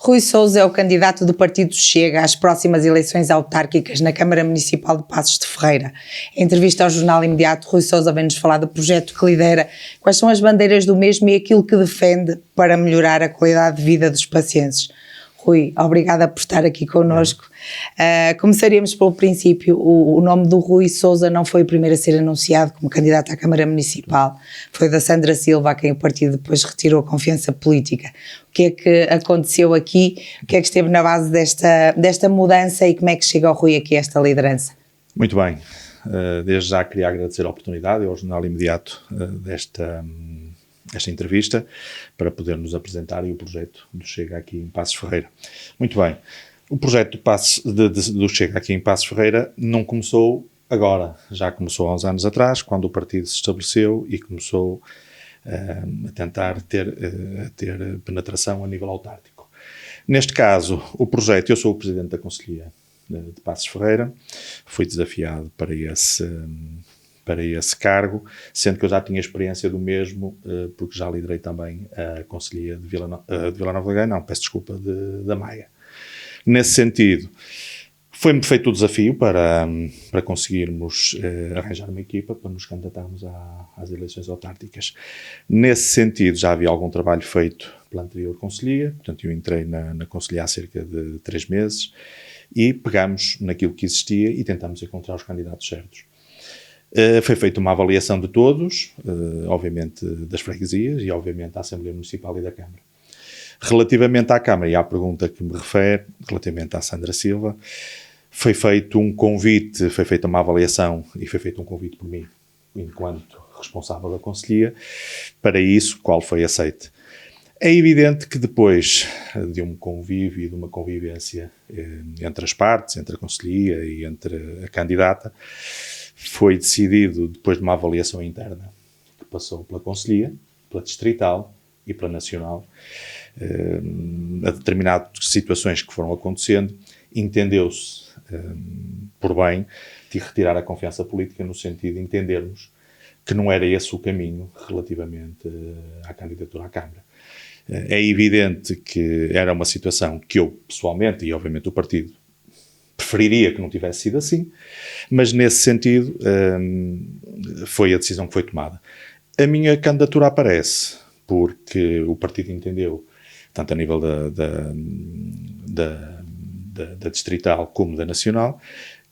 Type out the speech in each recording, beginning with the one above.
Rui Sousa é o candidato do partido Chega às próximas eleições autárquicas na Câmara Municipal de Passos de Ferreira. Em entrevista ao Jornal Imediato, Rui Sousa vem-nos falar do projeto que lidera, quais são as bandeiras do mesmo e aquilo que defende para melhorar a qualidade de vida dos pacientes. Rui, obrigada por estar aqui connosco. Começaríamos pelo princípio. O nome do Rui Sousa não foi o primeiro a ser anunciado como candidato à Câmara Municipal. Foi da Sandra Silva, a quem o partido depois retirou a confiança política. O que é que aconteceu aqui? O que é que esteve na base desta mudança e como é que chega o Rui aqui a esta liderança? Muito bem. Desde já queria agradecer a oportunidade ao Jornal Imediato desta entrevista para podermos apresentar e o projeto do Chega aqui em Passos Ferreira. Muito bem, o projeto do Chega aqui em Passos Ferreira não começou agora, já começou há uns anos atrás, quando o partido se estabeleceu e começou a tentar ter penetração a nível autárquico. Neste caso, o projeto, eu sou o presidente da Conselhia de Passos Ferreira, fui desafiado para esse cargo, sendo que eu já tinha experiência do mesmo, porque já liderei também a Conselhia de Vila Nova de Gaia, da Maia. Nesse sentido, foi-me feito o desafio para conseguirmos arranjar uma equipa para nos candidatarmos às eleições autárquicas. Nesse sentido, já havia algum trabalho feito pela anterior Conselhia, portanto eu entrei na Conselhia há cerca de 3 meses e pegámos naquilo que existia e tentámos encontrar os candidatos certos. Foi feita uma avaliação de todos, obviamente das freguesias e obviamente da Assembleia Municipal e da Câmara. Relativamente à Câmara e à pergunta que me refere, relativamente à Sandra Silva, foi feito um convite, foi feita uma avaliação e foi feito um convite por mim, enquanto responsável da Conselhia, para isso, qual foi aceite. É evidente que depois de um convívio e de uma convivência entre as partes, entre a Conselhia e entre a candidata, foi decidido, depois de uma avaliação interna, que passou pela Conselhia, pela Distrital e pela Nacional, a determinadas situações que foram acontecendo, entendeu-se por bem de retirar a confiança política no sentido de entendermos que não era esse o caminho relativamente à candidatura à Câmara. É evidente que era uma situação que eu, pessoalmente, e obviamente o partido, preferiria que não tivesse sido assim, mas nesse sentido foi a decisão que foi tomada. A minha candidatura aparece porque o partido entendeu, tanto a nível da Distrital como da Nacional,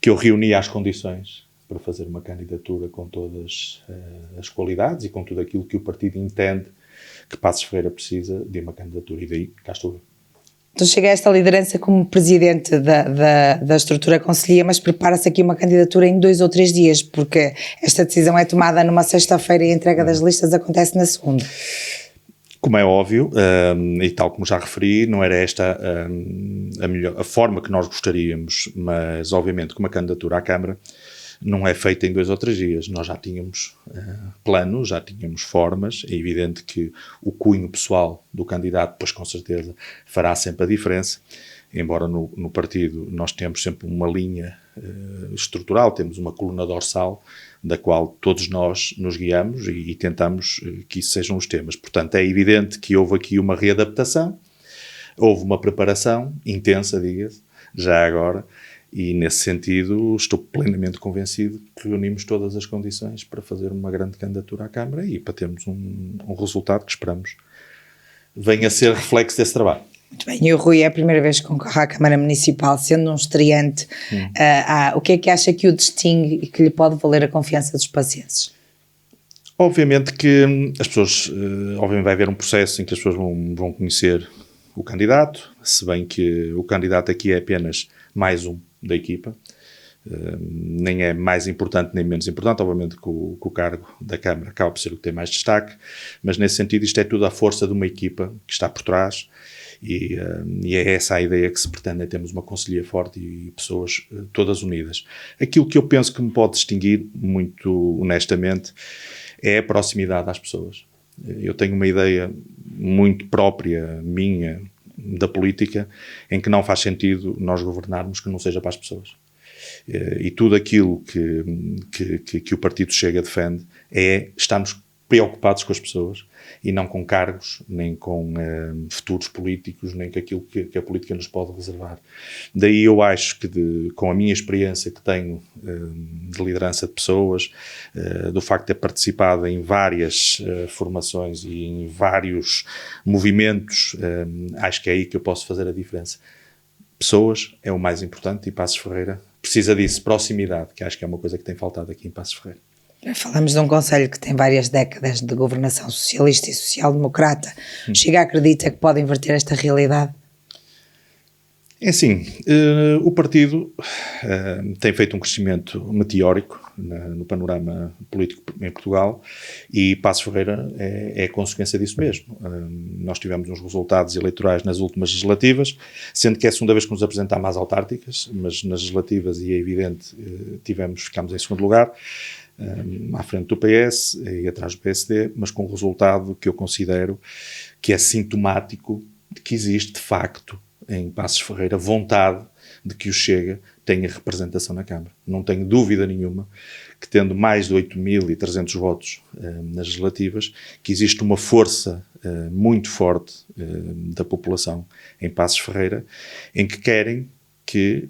que eu reunia as condições para fazer uma candidatura com todas as qualidades e com tudo aquilo que o partido entende que Passos Ferreira precisa de uma candidatura, e daí cá estou eu. Então chega a esta liderança como presidente da estrutura Conselhia, mas prepara-se aqui uma candidatura em 2 ou 3 dias, porque esta decisão é tomada numa sexta-feira e a entrega das listas acontece na segunda. Como é óbvio, e tal como já referi, não era esta a forma que nós gostaríamos, mas obviamente que uma candidatura à Câmara não é feita em 2 ou 3 dias. Nós já tínhamos planos, já tínhamos formas. É evidente que o cunho pessoal do candidato, pois com certeza, fará sempre a diferença. Embora no partido nós temos sempre uma linha estrutural, temos uma coluna dorsal, da qual todos nós nos guiamos e tentamos que isso sejam os temas. Portanto, é evidente que houve aqui uma readaptação, houve uma preparação intensa, diga-se, já agora, e nesse sentido estou plenamente convencido que reunimos todas as condições para fazer uma grande candidatura à Câmara e para termos um resultado que esperamos venha a ser reflexo desse trabalho. Muito bem, e o Rui é a primeira vez que concorre à Câmara Municipal, sendo um estreante. O que é que acha que o distingue e que lhe pode valer a confiança dos pacientes? Obviamente que as pessoas, obviamente vai haver um processo em que as pessoas vão conhecer o candidato, se bem que o candidato aqui é apenas mais um da equipa, nem é mais importante nem menos importante, obviamente que o cargo da Câmara acaba por ser o que tem mais destaque, mas nesse sentido isto é tudo a força de uma equipa que está por trás e é essa a ideia que se pretende, é termos uma conselhia forte e pessoas todas unidas. Aquilo que eu penso que me pode distinguir, muito honestamente, é a proximidade às pessoas. Eu tenho uma ideia muito própria, minha, da política, em que não faz sentido nós governarmos que não seja para as pessoas. E tudo aquilo que o Partido Chega defende é estarmos preocupados com as pessoas e não com cargos, nem com futuros políticos, nem com aquilo que a política nos pode reservar. Daí eu acho que, com a minha experiência que tenho de liderança de pessoas, do facto de ter participado em várias formações e em vários movimentos, acho que é aí que eu posso fazer a diferença. Pessoas é o mais importante e Passos Ferreira precisa disso, proximidade, que acho que é uma coisa que tem faltado aqui em Passos Ferreira. Falamos de um concelho que tem várias décadas de governação socialista e social-democrata. Chega, acredita que pode inverter esta realidade? É assim, o partido tem feito um crescimento meteórico no panorama político em Portugal e Passos Ferreira é consequência disso mesmo. Nós tivemos uns resultados eleitorais nas últimas legislativas, sendo que é a segunda vez que nos apresentámos às autárquicas, mas nas legislativas, e é evidente, ficámos em segundo lugar, à frente do PS e atrás do PSD, mas com um resultado que eu considero que é sintomático de que existe, de facto, em Passos Ferreira, vontade de que o Chega tenha representação na Câmara. Não tenho dúvida nenhuma que, tendo mais de 8.300 votos nas legislativas, que existe uma força muito forte da população em Passos Ferreira, em que querem que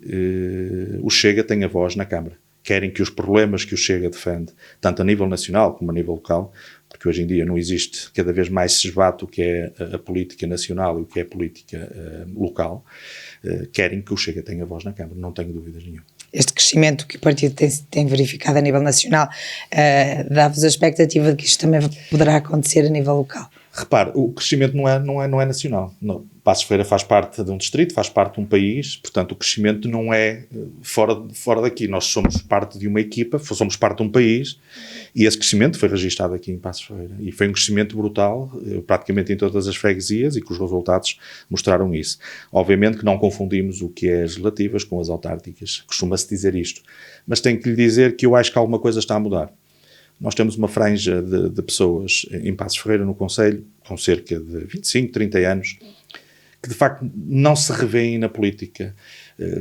o Chega tenha voz na Câmara. Querem que os problemas que o Chega defende, tanto a nível nacional como a nível local, porque hoje em dia não existe, cada vez mais se esbate o que é a política nacional e o que é a política local, querem que o Chega tenha voz na Câmara, não tenho dúvidas nenhuma. Este crescimento que o partido tem verificado a nível nacional dá-vos a expectativa de que isto também poderá acontecer a nível local? Repare, o crescimento não é nacional. Não. Passos Ferreira faz parte de um distrito, faz parte de um país, portanto o crescimento não é fora daqui. Nós somos parte de uma equipa, somos parte de um país e esse crescimento foi registado aqui em Passos Ferreira. E foi um crescimento brutal, praticamente em todas as freguesias, e que os resultados mostraram isso. Obviamente que não confundimos o que é as legislativas com as autárquicas, costuma-se dizer isto. Mas tenho que lhe dizer que eu acho que alguma coisa está a mudar. Nós temos uma franja de pessoas em Passos Ferreira, no concelho, com cerca de 25, 30 anos, que de facto não se revêem na política,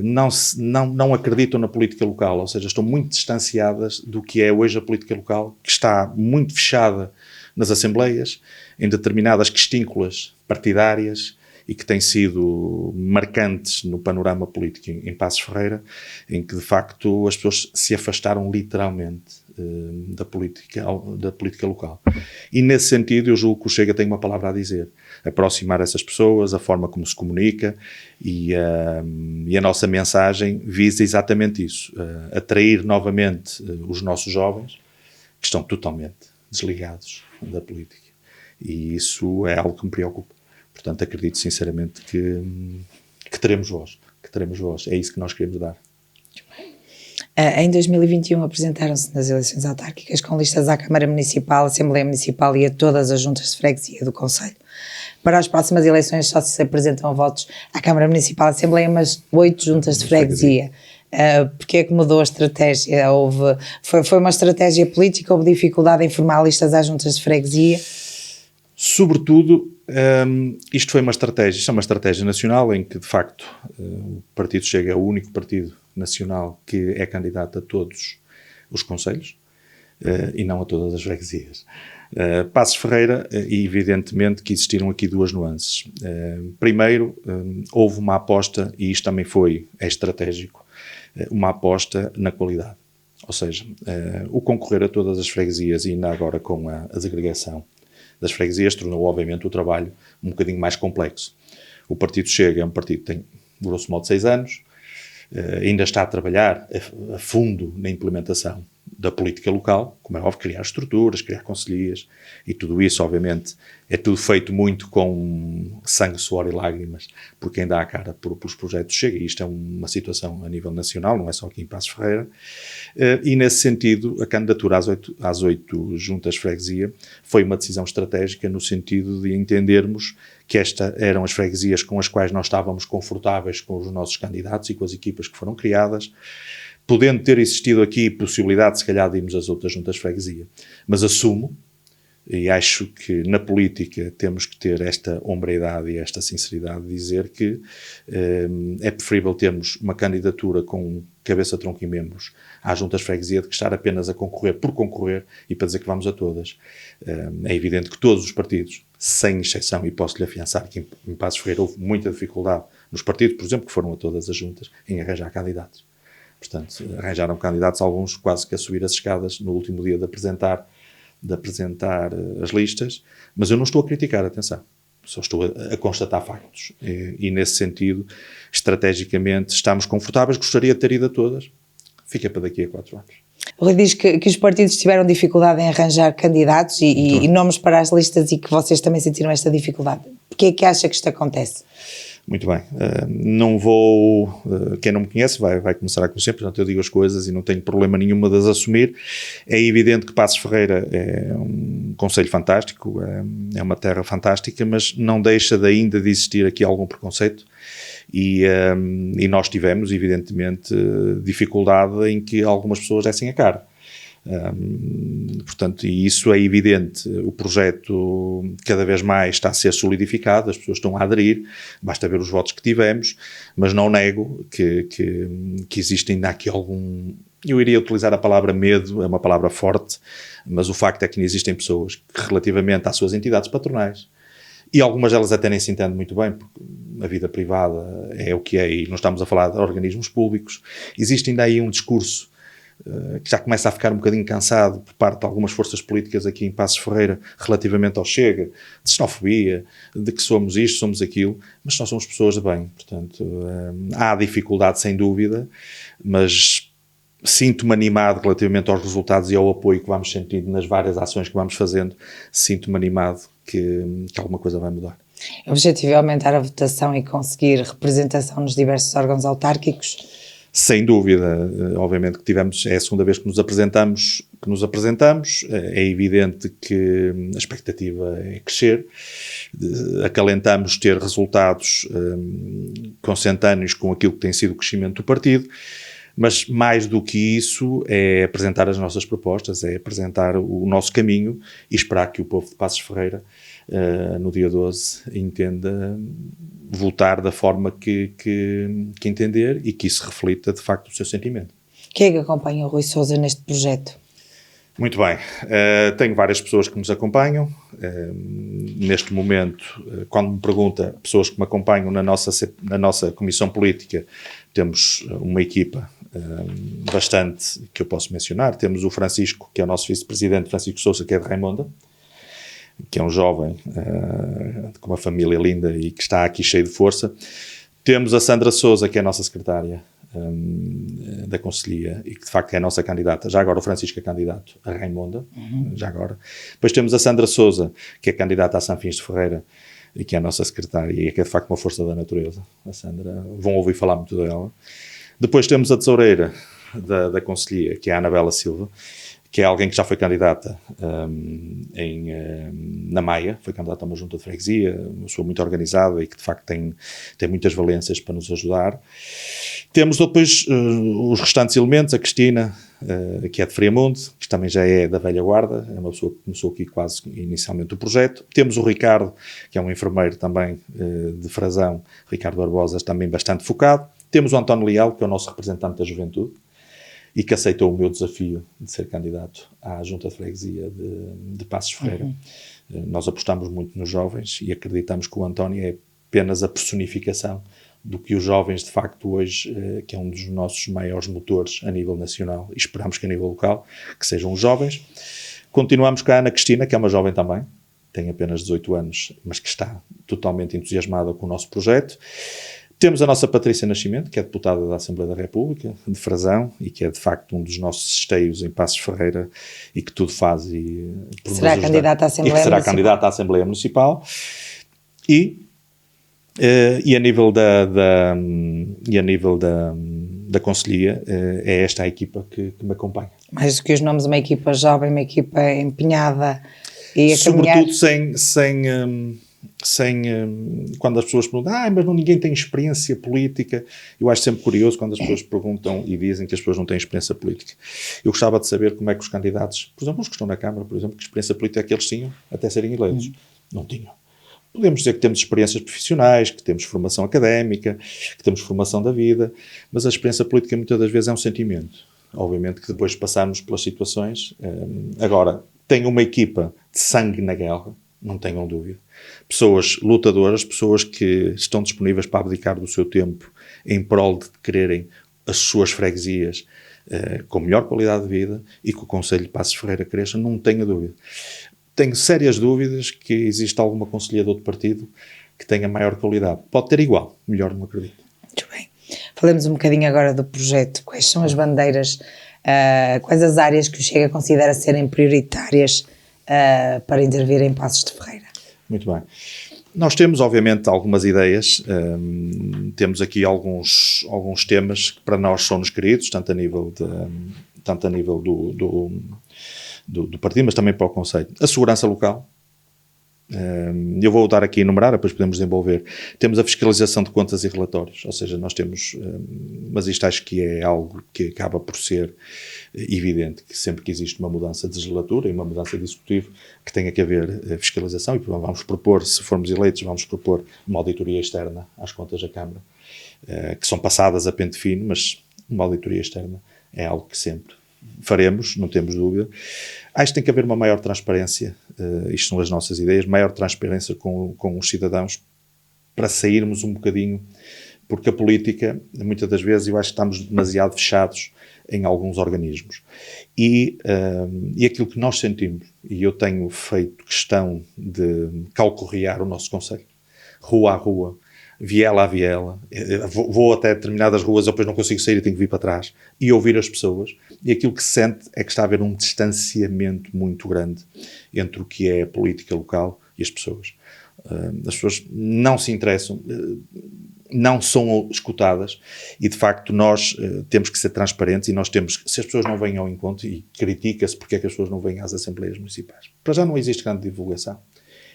não acreditam na política local, ou seja, estão muito distanciadas do que é hoje a política local, que está muito fechada nas assembleias, em determinadas questínculas partidárias e que têm sido marcantes no panorama político em Passos Ferreira, em que de facto as pessoas se afastaram literalmente da política local. E nesse sentido eu julgo que o Chega tem uma palavra a dizer, aproximar essas pessoas, a forma como se comunica e a nossa mensagem visa exatamente isso, atrair novamente os nossos jovens que estão totalmente desligados da política. E isso é algo que me preocupa. Portanto, acredito sinceramente que teremos voz, É isso que nós queremos dar. Em 2021 apresentaram-se nas eleições autárquicas com listas à Câmara Municipal, Assembleia Municipal e a todas as juntas de freguesia do concelho. Para as próximas eleições só se apresentam votos à Câmara Municipal e Assembleia, mas 8 juntas de freguesia. Porque é que mudou a estratégia? Foi uma estratégia política? Houve dificuldade em formar listas às juntas de freguesia? Sobretudo, isto é uma estratégia nacional em que, de facto, o Partido Chega é o único partido nacional que é candidato a todos os concelhos e não a todas as freguesias. Passos Ferreira, evidentemente que existiram aqui duas nuances. Primeiro, houve uma aposta, e isto também é estratégico, uma aposta na qualidade. Ou seja, o concorrer a todas as freguesias e ainda agora com a desagregação das freguesias tornou, obviamente, o trabalho um bocadinho mais complexo. O Partido Chega é um partido que tem, grosso modo, 6 anos, ainda está a trabalhar a fundo na implementação da política local, como é óbvio, criar estruturas, criar conselhias, e tudo isso, obviamente, é tudo feito muito com sangue, suor e lágrimas, por quem dá a cara pelos projetos Chega, e isto é uma situação a nível nacional, não é só aqui em Passos Ferreira, e nesse sentido, a candidatura às 8 juntas de freguesia foi uma decisão estratégica no sentido de entendermos que estas eram as freguesias com as quais nós estávamos confortáveis com os nossos candidatos e com as equipas que foram criadas, podendo ter existido aqui possibilidade, se calhar, de irmos às outras juntas de freguesia. Mas assumo E acho que na política temos que ter esta hombridade e esta sinceridade de dizer que é preferível termos uma candidatura com cabeça, tronco e membros às juntas de freguesia de que estar apenas a concorrer por concorrer e para dizer que vamos a todas. É evidente que todos os partidos, sem exceção, e posso-lhe afiançar que em Passos Ferreira houve muita dificuldade nos partidos, por exemplo, que foram a todas as juntas, em arranjar candidatos. Portanto, arranjaram candidatos, alguns quase que a subir as escadas no último dia de apresentar as listas, mas eu não estou a criticar, atenção, só estou a constatar factos. E nesse sentido, estrategicamente, estamos confortáveis, gostaria de ter ido a todas, fica para daqui a 4 anos. O Rui diz que os partidos tiveram dificuldade em arranjar candidatos e nomes para as listas e que vocês também sentiram esta dificuldade. Porquê é que acha que isto acontece? Muito bem, não vou, quem não me conhece vai começar a conhecer, portanto eu digo as coisas e não tenho problema nenhuma de as assumir. É evidente que Passos Ferreira é um concelho fantástico, é uma terra fantástica, mas não deixa de ainda de existir aqui algum preconceito e nós tivemos, evidentemente, dificuldade em que algumas pessoas dessem a cara. Portanto, e isso é evidente, o projeto cada vez mais está a ser solidificado, as pessoas estão a aderir, basta ver os votos que tivemos, mas não nego que existe ainda aqui algum, eu iria utilizar a palavra medo, é uma palavra forte, mas o facto é que existem pessoas que relativamente às suas entidades patronais, e algumas delas até nem se entendem muito bem, porque a vida privada é o que é, e não estamos a falar de organismos públicos, existe ainda aí um discurso que já começa a ficar um bocadinho cansado por parte de algumas forças políticas aqui em Passos Ferreira relativamente ao Chega, de xenofobia, de que somos isto, somos aquilo, mas nós somos pessoas de bem, portanto há dificuldade sem dúvida, mas sinto-me animado relativamente aos resultados e ao apoio que vamos sentindo nas várias ações que vamos fazendo, sinto-me animado que alguma coisa vai mudar. O objetivo é aumentar a votação e conseguir representação nos diversos órgãos autárquicos? Sem dúvida, obviamente que tivemos, é a segunda vez que nos apresentamos, é evidente que a expectativa é crescer, acalentamos ter resultados consentâneos com aquilo que tem sido o crescimento do partido, mas mais do que isso é apresentar as nossas propostas, é apresentar o nosso caminho e esperar que o povo de Passos Ferreira no dia 12 entenda votar da forma que entender e que isso reflita de facto o seu sentimento. Quem é que acompanha o Rui Sousa neste projeto? Muito bem, tenho várias pessoas que nos acompanham, neste momento, quando me pergunta pessoas que me acompanham na nossa comissão política, temos uma equipa bastante que eu posso mencionar, temos o Francisco, que é o nosso vice-presidente, Francisco Sousa, que é de Raimonda, que é um jovem com uma família linda e que está aqui cheio de força. Temos a Sandra Sousa, que é a nossa secretária da Conselhia e que de facto é a nossa candidata. Já agora o Francisco é candidato a Raimonda, já agora. Depois temos a Sandra Sousa, que é candidata a Sanfins de Ferreira e que é a nossa secretária e que é de facto uma força da natureza. A Sandra, vão ouvir falar muito dela. Depois temos a tesoureira da Conselhia, que é a Anabela Silva, que é alguém que já foi candidata na Maia, foi candidata a uma junta de freguesia, uma pessoa muito organizada e que de facto tem muitas valências para nos ajudar. Temos depois os restantes elementos, a Cristina, que é de Friamonte, que também já é da velha guarda, é uma pessoa que começou aqui quase inicialmente o projeto. Temos o Ricardo, que é um enfermeiro também de Frazão, Ricardo Barbosa, também bastante focado. Temos o António Leal, que é o nosso representante da juventude, e que aceitou o meu desafio de ser candidato à Junta de Freguesia de Passos Ferreira. Nós apostamos muito nos jovens e acreditamos que o António é apenas a personificação do que os jovens, de facto, hoje, que é um dos nossos maiores motores a nível nacional, e esperamos que a nível local, que sejam os jovens. Continuamos com a Ana Cristina, que é uma jovem também, tem apenas 18 anos, mas que está totalmente entusiasmada com o nosso projeto. Temos a nossa Patrícia Nascimento, que é deputada da Assembleia da República, de Frazão, e que é de facto um dos nossos esteios em Passos Ferreira e que tudo faz e será candidata à Assembleia Municipal. Será candidata à Assembleia Municipal. E a nível da Conselhia, é esta a equipa que me acompanha. Mais do que os nomes, uma equipa jovem, uma equipa empenhada e a caminhar. Sobretudo sem quando as pessoas perguntam, mas ninguém tem experiência política, eu acho sempre curioso quando as pessoas perguntam e dizem que as pessoas não têm experiência política. Eu gostava de saber como é que os candidatos, por exemplo, os que estão na Câmara, por exemplo, que experiência política é que eles tinham até serem eleitos. Não tinham. Podemos dizer que temos experiências profissionais, que temos formação académica, que temos formação da vida, mas a experiência política muitas das vezes é um sentimento. Obviamente que depois de passarmos pelas situações, agora, tenho uma equipa de sangue na guerra, não tenham dúvida. Pessoas lutadoras, pessoas que estão disponíveis para abdicar do seu tempo em prol de quererem as suas freguesias com melhor qualidade de vida e que o Conselho de Passos Ferreira cresça, não tenho dúvida. Tenho sérias dúvidas que existe algum conselheiro de partido que tenha maior qualidade. Pode ter igual, melhor não acredito. Muito bem. Falemos um bocadinho agora do projeto. Quais são as bandeiras, quais as áreas que o Chega considera serem prioritárias para intervir em Passos de Ferreira? Muito bem. Nós temos, obviamente, algumas ideias, temos aqui alguns temas que para nós são-nos queridos, tanto a nível do partido, mas também para o Conselho. A segurança local, eu vou dar aqui a enumerar, depois podemos desenvolver. Temos a fiscalização de contas e relatórios, ou seja, nós temos, mas isto acho que é algo que acaba por ser evidente, que sempre que existe uma mudança de legislatura e uma mudança de executivo, que tenha que haver fiscalização, e vamos propor, se formos eleitos, vamos propor uma auditoria externa às contas da Câmara, que são passadas a pente fino, mas uma auditoria externa é algo que sempre faremos, não temos dúvida. Acho que tem que haver uma maior transparência, isto são as nossas ideias, maior transparência com os cidadãos para sairmos um bocadinho, porque a política, muitas das vezes, eu acho que estamos demasiado fechados em alguns organismos. E aquilo que nós sentimos, e eu tenho feito questão de calcorrear o nosso concelho, rua a rua, viela a viela, vou até determinadas ruas, depois não consigo sair e tenho que vir para trás, e ouvir as pessoas, e aquilo que se sente é que está a haver um distanciamento muito grande entre o que é a política local e as pessoas. As pessoas não se interessam, não são escutadas, e de facto nós temos que ser transparentes, e nós temos, se as pessoas não vêm ao encontro, e critica-se porque é que as pessoas não vêm às Assembleias Municipais. Para já não existe grande divulgação.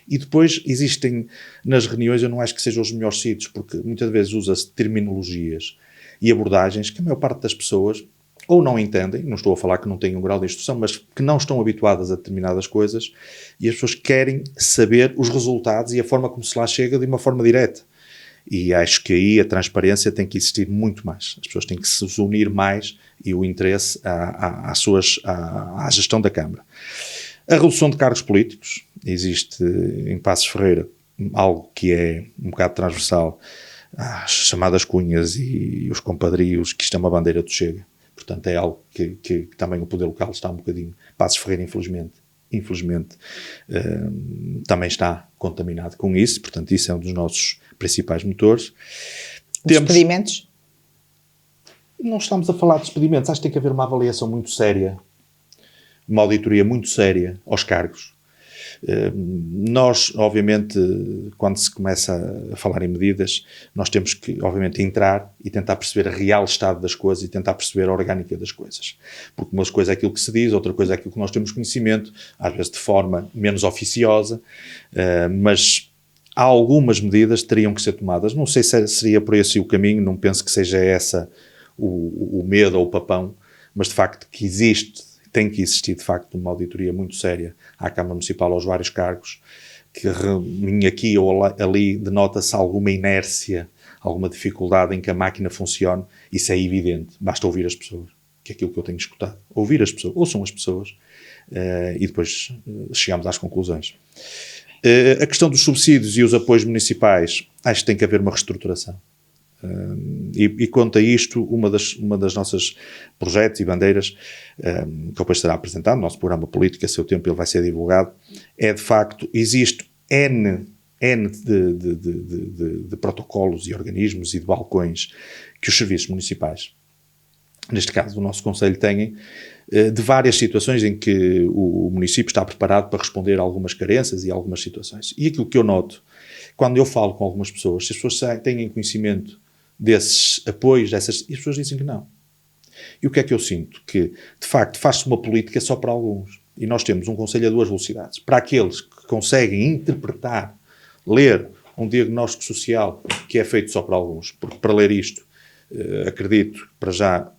E depois existem, nas reuniões, eu não acho que sejam os melhores sítios, porque muitas vezes usa-se terminologias e abordagens que a maior parte das pessoas ou não entendem, não estou a falar que não têm um grau de instrução, mas que não estão habituadas a determinadas coisas, e as pessoas querem saber os resultados e a forma como se lá chega de uma forma direta. E acho que aí a transparência tem que existir muito mais. As pessoas têm que se unir mais e o interesse à gestão da Câmara. A redução de cargos políticos. Existe em Passos Ferreira algo que é um bocado transversal, as chamadas cunhas e os compadrios, que isto é uma bandeira do Chega. Portanto, é algo que também o poder local está um bocadinho... Passos Ferreira, infelizmente, também está contaminado com isso. Portanto, isso é um dos nossos principais motores. Despedimentos? Não estamos a falar de despedimentos. Acho que tem que haver uma avaliação muito séria, uma auditoria muito séria aos cargos. Nós, obviamente, quando se começa a falar em medidas, nós temos que, obviamente, entrar e tentar perceber o real estado das coisas e tentar perceber a orgânica das coisas. Porque uma coisa é aquilo que se diz, outra coisa é aquilo que nós temos conhecimento, às vezes de forma menos oficiosa, mas há algumas medidas que teriam que ser tomadas. Não sei se seria por esse o caminho, não penso que seja essa o medo ou o papão, mas de facto que existe, tem que existir de facto uma auditoria muito séria à Câmara Municipal, aos vários cargos, que aqui ou ali denota-se alguma inércia, alguma dificuldade em que a máquina funcione. Isso é evidente, basta ouvir as pessoas, que é aquilo que eu tenho escutado. Ouvir as pessoas, ouçam as pessoas, e depois chegamos às conclusões. A questão dos subsídios e os apoios municipais, acho que tem que haver uma reestruturação. E quanto a isto, uma das nossas projetos e bandeiras, que depois será apresentado no nosso programa político, a seu tempo ele vai ser divulgado, é de facto, existe N de protocolos e organismos e de balcões que os serviços municipais, neste caso o nosso Conselho, têm, de várias situações em que o município está preparado para responder a algumas carências e algumas situações. E aquilo que eu noto, quando eu falo com algumas pessoas, se as pessoas têm conhecimento desses apoios, e as pessoas dizem que não. E o que é que eu sinto? Que, de facto, faz-se uma política só para alguns. E nós temos um Conselho a duas velocidades. Para aqueles que conseguem interpretar ler um diagnóstico social que é feito só para alguns, porque para ler isto, acredito, para já,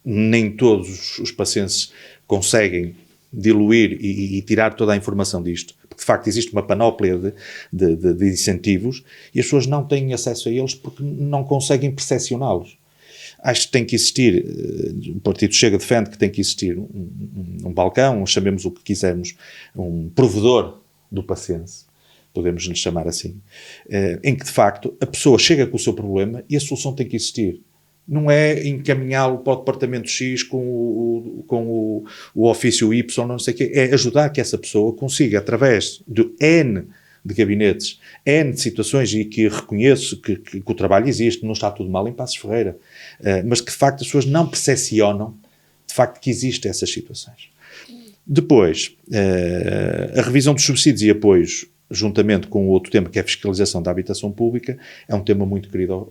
nem todos os pacientes conseguem diluir e tirar toda a informação disto, porque de facto existe uma panóplia de incentivos e as pessoas não têm acesso a eles porque não conseguem percepcioná-los. Acho que tem que existir, o Partido Chega defende que tem que existir um balcão, chamemos o que quisermos, um provedor do paciente, podemos lhe chamar assim, em que de facto a pessoa chega com o seu problema e a solução tem que existir. Não é encaminhá-lo para o departamento X com o ofício Y, não sei o quê, é ajudar que essa pessoa consiga, através de N de gabinetes, N de situações, e que reconheço que o trabalho existe, não está tudo mal em Passos Ferreira, mas que de facto as pessoas não percepcionam de facto que existem essas situações. Depois, a revisão dos subsídios e apoios, juntamente com o outro tema que é a fiscalização da habitação pública, é um tema muito querido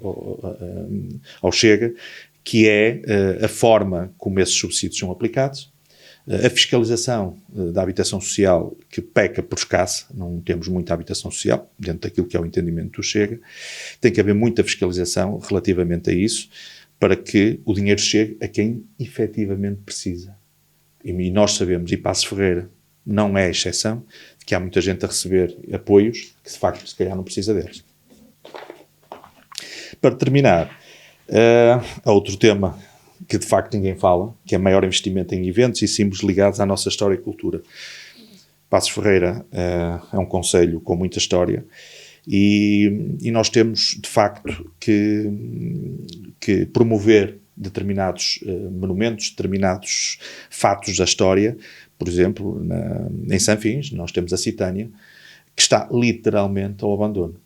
ao Chega, que é a forma como esses subsídios são aplicados, a fiscalização da habitação social, que peca por escassa, não temos muita habitação social, dentro daquilo que é o entendimento do Chega, tem que haver muita fiscalização relativamente a isso, para que o dinheiro chegue a quem efetivamente precisa. E nós sabemos, e Passos Ferreira não é exceção, que há muita gente a receber apoios que de facto se calhar não precisa deles. Para terminar, há outro tema que de facto ninguém fala, que é maior investimento em eventos e símbolos ligados à nossa história e cultura. Passos Ferreira é um concelho com muita história e nós temos de facto que promover determinados monumentos, determinados fatos da história. Por exemplo, em Sanfins, nós temos a Citânia, que está literalmente ao abandono.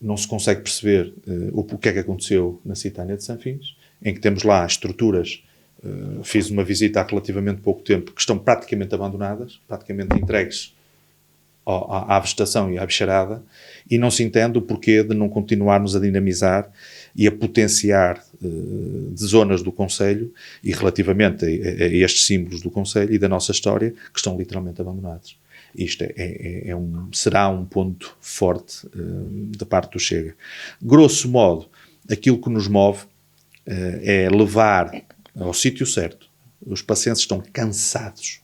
Não se consegue perceber o que é que aconteceu na Citânia de Sanfins, em que temos lá estruturas, fiz uma visita há relativamente pouco tempo, que estão praticamente abandonadas, praticamente entregues à vegetação e à bicharada, e não se entende o porquê de não continuarmos a dinamizar e a potenciar de zonas do concelho e relativamente a estes símbolos do concelho e da nossa história que estão literalmente abandonados. Isto será um ponto forte da parte do Chega. Grosso modo, aquilo que nos move é levar ao sítio certo. Os pacientes estão cansados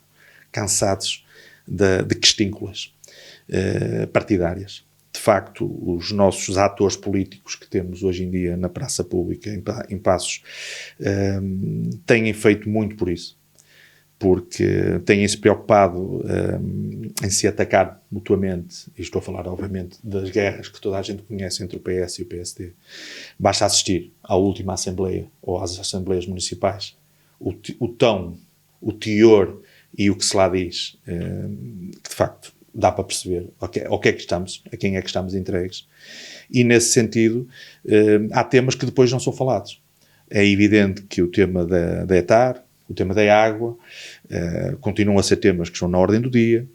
de questínculas partidárias. De facto, os nossos atores políticos que temos hoje em dia na praça pública, em Passos, têm feito muito por isso, porque têm-se preocupado em se atacar mutuamente, e estou a falar, obviamente, das guerras que toda a gente conhece entre o PS e o PSD. Basta assistir à última Assembleia, ou às Assembleias Municipais, o tom, o teor e o que se lá diz, que de facto dá para perceber a quem é que estamos entregues. E nesse sentido, há temas que depois não são falados. É evidente que o tema da etar, o tema da água, continuam a ser temas que estão na ordem do dia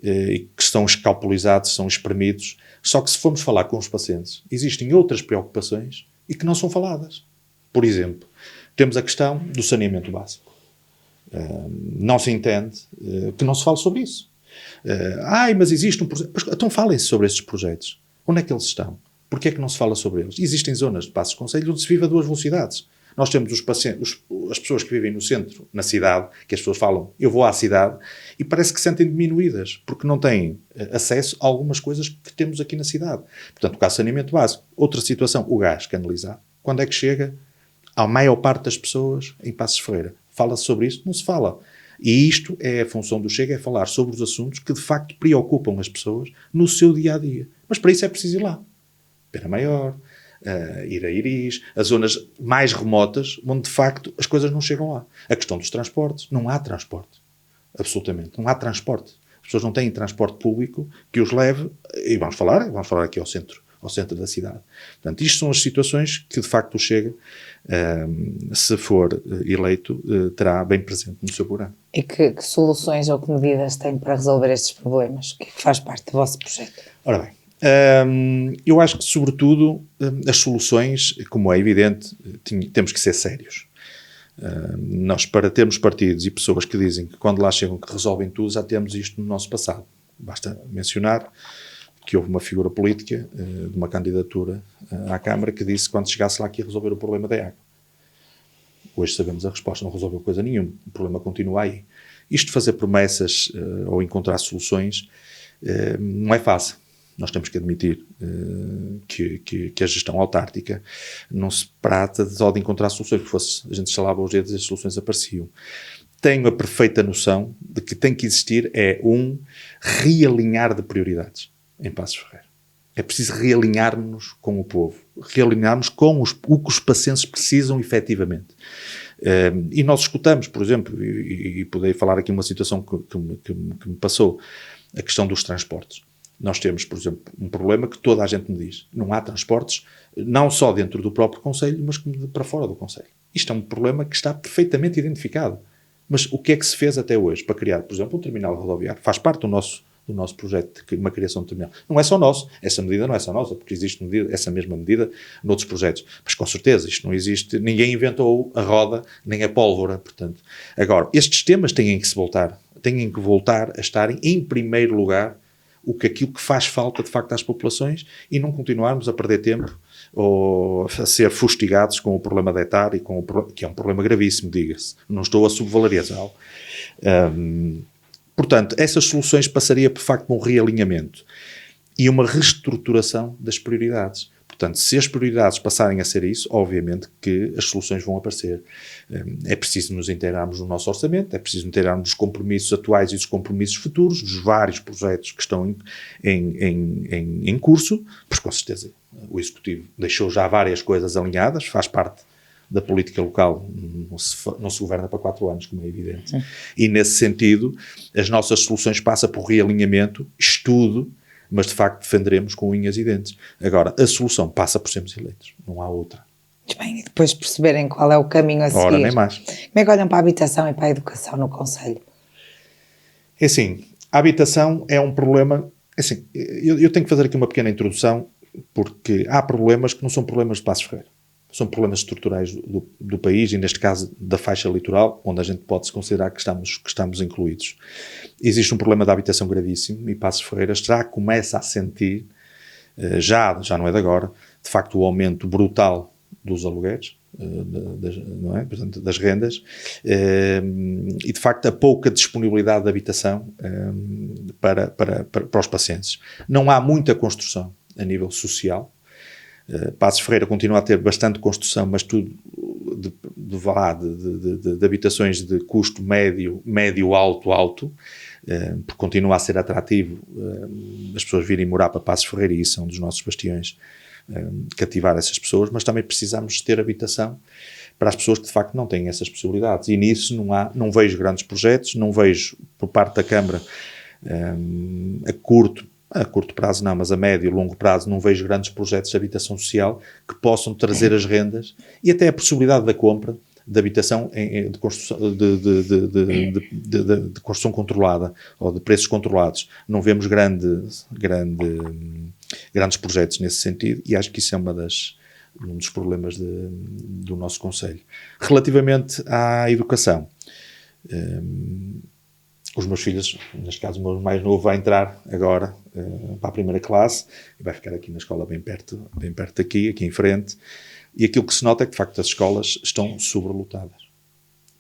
e que são escalpelizados, são espremidos. Só que se formos falar com os pacientes, existem outras preocupações e que não são faladas. Por exemplo, temos a questão do saneamento básico. Não se entende que não se fale sobre isso. Mas existe um projeto. Então falem-se sobre esses projetos. Onde é que eles estão? Porquê é que não se fala sobre eles? Existem zonas de Passos Concelho onde se vive a 2 velocidades. Nós temos as pessoas que vivem no centro, na cidade, que as pessoas falam, eu vou à cidade, e parece que se sentem diminuídas, porque não têm acesso a algumas coisas que temos aqui na cidade. Portanto, o caso de saneamento básico. Outra situação, o gás canalizado. Quando é que chega à maior parte das pessoas em Passos Ferreira? Fala-se sobre isso? Não se fala. E isto é a função do Chega, é falar sobre os assuntos que de facto preocupam as pessoas no seu dia-a-dia. Mas para isso é preciso ir lá. Pena Maior, ir a Iris, as zonas mais remotas, onde de facto as coisas não chegam lá. A questão dos transportes, não há transporte. Absolutamente, não há transporte. As pessoas não têm transporte público que os leve, e vamos falar aqui ao centro da cidade. Portanto, isto são as situações que de facto o Chega, se for eleito, terá bem presente no seu programa. E que soluções ou que medidas tem para resolver estes problemas? O que é que faz parte do vosso projeto? Ora bem, eu acho que sobretudo as soluções, como é evidente, temos que ser sérios. Nós, para termos partidos e pessoas que dizem que quando lá chegam que resolvem tudo, já temos isto no nosso passado. Basta mencionar que houve uma figura política de uma candidatura à Câmara que disse que quando chegasse lá que ia resolver o problema da água. Hoje sabemos a resposta, não resolveu coisa nenhuma, o problema continua aí. Isto de fazer promessas ou encontrar soluções não é fácil. Nós temos que admitir que a gestão autártica não se trata só de encontrar soluções, porque a gente estalava os dedos e as soluções apareciam. Tenho a perfeita noção de que tem que existir um realinhar de prioridades em Passos Ferreira. É preciso realinhar-nos com o povo, realinhar-nos com o que os pacientes precisam efetivamente. E nós escutamos, por exemplo, e poder falar aqui uma situação que me passou, a questão dos transportes. Nós temos, por exemplo, um problema que toda a gente me diz. Não há transportes, não só dentro do próprio Conselho, mas para fora do Conselho. Isto é um problema que está perfeitamente identificado. Mas o que é que se fez até hoje para criar, por exemplo, um terminal rodoviário? Faz parte do nosso projeto de uma criação de terminal. Não é só nosso. Essa medida não é só nossa, porque existe essa mesma medida noutros projetos. Mas, com certeza, isto não existe. Ninguém inventou a roda, nem a pólvora, portanto. Agora, estes temas têm que voltar a estarem em primeiro lugar aquilo que faz falta, de facto, às populações e não continuarmos a perder tempo ou a ser fustigados com o problema da etar e que é um problema gravíssimo, diga-se. Não estou a subvalorizá-lo. Portanto, essas soluções passaria, por facto, por um realinhamento e uma reestruturação das prioridades. Portanto, se as prioridades passarem a ser isso, obviamente que as soluções vão aparecer. É preciso nos inteirarmos no nosso orçamento, é preciso inteirarmos dos compromissos atuais e dos compromissos futuros, dos vários projetos que estão em curso, porque com certeza o Executivo deixou já várias coisas alinhadas, faz parte da política local, não se governa para 4 anos, como é evidente. Sim. E nesse sentido, as nossas soluções passam por realinhamento, estudo, mas de facto defenderemos com unhas e dentes. Agora, a solução passa por sermos eleitos, não há outra. Bem, e depois perceberem qual é o caminho a seguir. Ora, nem mais. Como é que olham para a habitação e para a educação no Conselho? É assim, a habitação é um problema... É assim, eu tenho que fazer aqui uma pequena introdução, porque há problemas que não são problemas de Passos Ferreira. São problemas estruturais do país e, neste caso, da faixa litoral, onde a gente pode-se considerar que estamos incluídos. Existe um problema de habitação gravíssimo e Passos Ferreira já começa a sentir, já não é de agora, de facto o aumento brutal dos alugueres, não é? Portanto, das rendas, e de facto a pouca disponibilidade de habitação para os pacientes. Não há muita construção a nível social. Passos Ferreira continua a ter bastante construção, mas tudo de habitações de custo médio, alto, porque continua a ser atrativo as pessoas virem morar para Passos Ferreira, e isso é um dos nossos bastiões, cativar essas pessoas, mas também precisamos ter habitação para as pessoas que de facto não têm essas possibilidades, e nisso não vejo grandes projetos, não vejo por parte da Câmara a curto prazo não, mas a médio e longo prazo não vejo grandes projetos de habitação social que possam trazer as rendas e até a possibilidade da compra de habitação de construção controlada ou de preços controlados. Não vemos grandes projetos nesse sentido e acho que isso é um dos problemas do nosso Conselho. Relativamente à educação, os meus filhos, neste caso o meu mais novo, vai entrar agora para a primeira classe e vai ficar aqui na escola bem perto daqui, aqui em frente, e aquilo que se nota é que de facto as escolas estão sobrelotadas.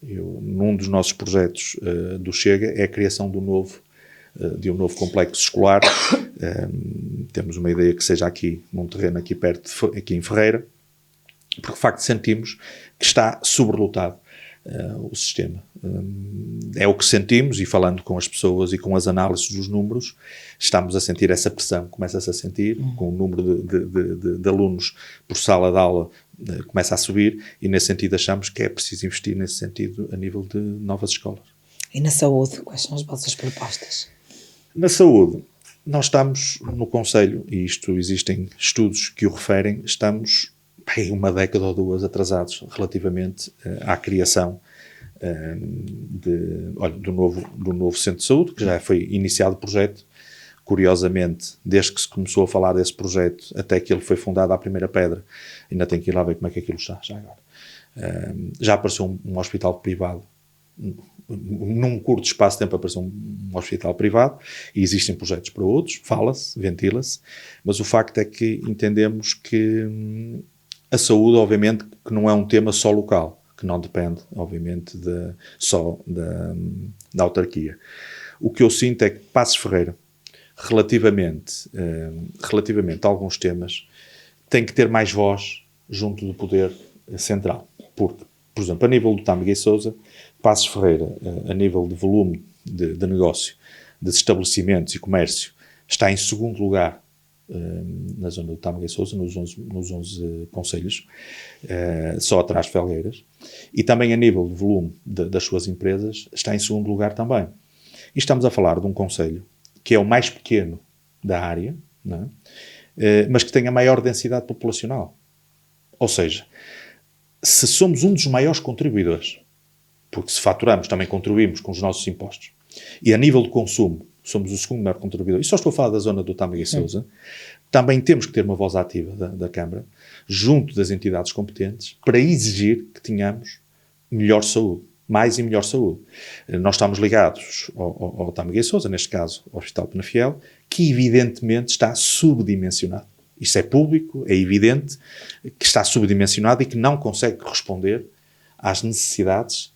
Num dos nossos projetos do Chega é a criação de um novo complexo escolar. Temos uma ideia que seja aqui num terreno aqui perto, aqui em Ferreira, porque de facto sentimos que está sobrelotado o sistema. É o que sentimos, e falando com as pessoas e com as análises dos números, estamos a sentir essa pressão, começa-se a sentir, com o número de alunos por sala de aula começa a subir, e nesse sentido achamos que é preciso investir nesse sentido a nível de novas escolas. E na saúde, quais são as vossas propostas? Na saúde, nós estamos no Conselho, e isto existem estudos que o referem, estamos uma década ou 2 atrasados relativamente à criação do novo centro de saúde, que já foi iniciado o projeto. Curiosamente, desde que se começou a falar desse projeto até que ele foi fundado à primeira pedra, ainda tenho que ir lá ver como é que aquilo está já agora. Já apareceu um hospital privado num curto espaço de tempo apareceu um hospital privado e existem projetos para outros, fala-se, ventila-se, mas o facto é que entendemos que a saúde, obviamente, que não é um tema só local, que não depende, obviamente, só da autarquia. O que eu sinto é que Passos Ferreira, relativamente a alguns temas, tem que ter mais voz junto do poder central. Porque, por exemplo, a nível do Tâmega e Sousa, Passos Ferreira, a nível de volume de negócio, de estabelecimentos e comércio, está em segundo lugar na zona do Tâmega e Sousa, nos 11 concelhos, só atrás de Felgueiras. E também a nível de volume das suas empresas, está em segundo lugar também. E estamos a falar de um concelho que é o mais pequeno da área, não é? Mas que tem a maior densidade populacional. Ou seja, se somos um dos maiores contribuidores, porque se faturamos, também contribuímos com os nossos impostos, e a nível de consumo, somos o segundo maior contribuidor, e só estou a falar da zona do Tâmega e Sousa, também temos que ter uma voz ativa da Câmara, junto das entidades competentes, para exigir que tenhamos melhor saúde, mais e melhor saúde. Nós estamos ligados ao Tâmega e Sousa, neste caso ao Hospital Penafiel, que evidentemente está subdimensionado. Isso é público, é evidente que está subdimensionado e que não consegue responder às necessidades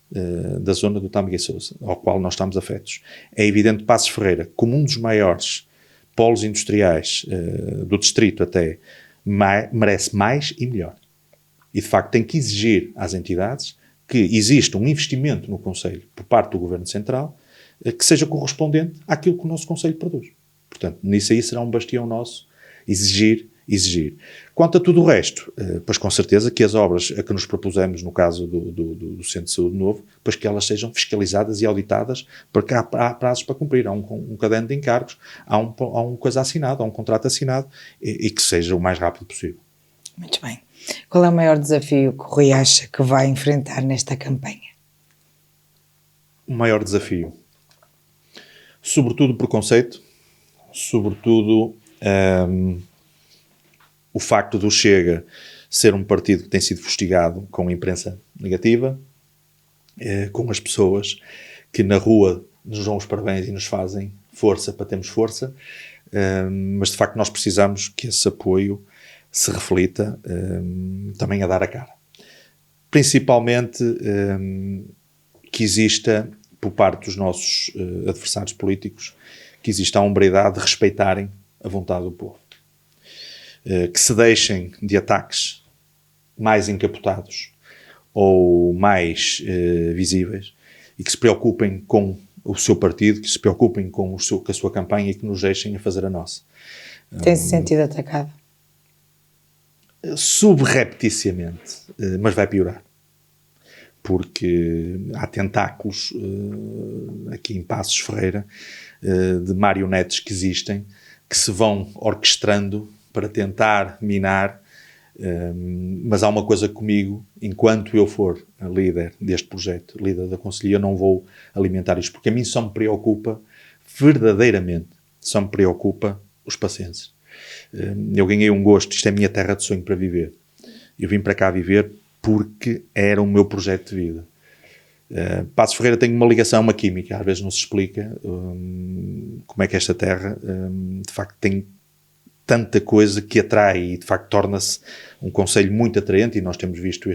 da zona do Tâmega e Sousa, ao qual nós estamos afetos. É evidente que Passos Ferreira, como um dos maiores polos industriais do distrito até, merece mais e melhor. E, de facto, tem que exigir às entidades que exista um investimento no Conselho por parte do Governo Central que seja correspondente àquilo que o nosso Conselho produz. Portanto, nisso aí será um bastião nosso exigir. Quanto a tudo o resto, pois com certeza que as obras a que nos propusemos, no caso do Centro de Saúde Novo, pois que elas sejam fiscalizadas e auditadas, porque há prazos para cumprir, há um caderno de encargos, há um coisa assinado, há um contrato assinado, e que seja o mais rápido possível. Muito bem. Qual é o maior desafio que o Rui acha que vai enfrentar nesta campanha? O maior desafio? Sobretudo preconceito, sobretudo o facto do Chega ser um partido que tem sido fustigado com a imprensa negativa, com as pessoas que na rua nos dão os parabéns e nos fazem força para termos força, mas de facto nós precisamos que esse apoio se reflita também a dar a cara. Principalmente que exista, por parte dos nossos adversários políticos, que exista a hombridade de respeitarem a vontade do povo. Que se deixem de ataques mais encapotados ou mais visíveis e que se preocupem com o seu partido, que se preocupem com a sua campanha e que nos deixem a fazer a nossa. Tem-se sentido atacado? Subrepticiamente, mas vai piorar. Porque há tentáculos aqui em Passos Ferreira de marionetes que existem, que se vão orquestrando para tentar minar, mas há uma coisa comigo, enquanto eu for a líder deste projeto, líder da Conselhia, eu não vou alimentar isto, porque a mim só me preocupa, verdadeiramente, só me preocupa os pacientes. Eu ganhei um gosto, isto é a minha terra de sonho para viver. Eu vim para cá viver porque era o meu projeto de vida. Passos Ferreira tem uma ligação, uma química, às vezes não se explica como é que esta terra de facto tem tanta coisa que atrai e de facto torna-se um concelho muito atraente, e nós temos visto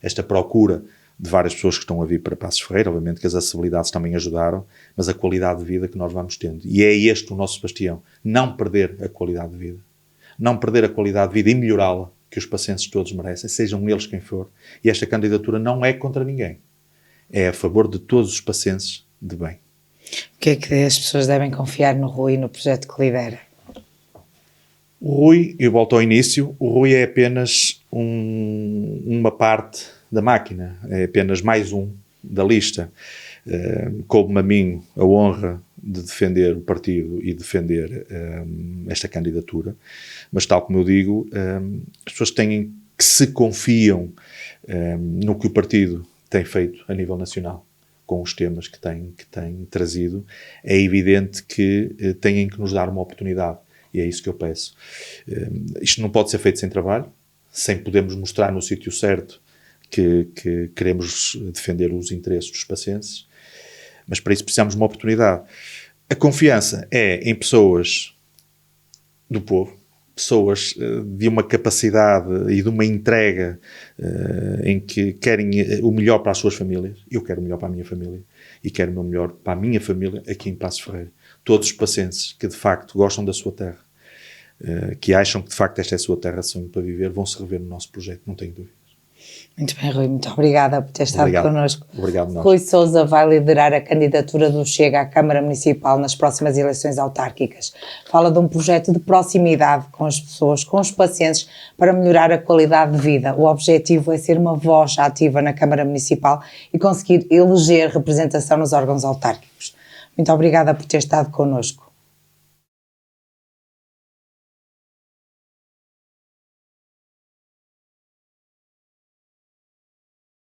esta procura de várias pessoas que estão a vir para Passos Ferreira. Obviamente que as acessibilidades também ajudaram, mas a qualidade de vida que nós vamos tendo, e é este o nosso bastião, não perder a qualidade de vida, não perder a qualidade de vida e melhorá-la, que os pacientes todos merecem, sejam eles quem for. E esta candidatura não é contra ninguém, é a favor de todos os pacientes de bem. O que é que as pessoas devem confiar no Rui e no projeto que lidera? O Rui, eu volto ao início, o Rui é apenas uma parte da máquina, é apenas mais um da lista. Coube-me a mim a honra de defender o partido e defender esta candidatura, mas tal como eu digo, as pessoas têm que se confiam no que o partido tem feito a nível nacional, com os temas que tem trazido. É evidente que têm que nos dar uma oportunidade, e é isso que eu peço. Isto não pode ser feito sem trabalho, sem podermos mostrar no sítio certo que queremos defender os interesses dos pacientes, mas para isso precisamos de uma oportunidade. A confiança é em pessoas do povo, pessoas de uma capacidade e de uma entrega em que querem o melhor para as suas famílias. Eu quero o melhor para a minha família e quero o melhor para a minha família aqui em Passos Ferreira. Todos os pacientes que de facto gostam da sua terra, que acham que de facto esta é a sua terra de sonho para viver, vão se rever no nosso projeto, não tenho dúvidas. Muito bem, Rui, muito obrigada por ter estado connosco. Obrigado, nós. Rui Sousa vai liderar a candidatura do Chega à Câmara Municipal nas próximas eleições autárquicas. Fala de um projeto de proximidade com as pessoas, com os pacientes, para melhorar a qualidade de vida. O objetivo é ser uma voz ativa na Câmara Municipal e conseguir eleger representação nos órgãos autárquicos. Muito obrigada por ter estado connosco.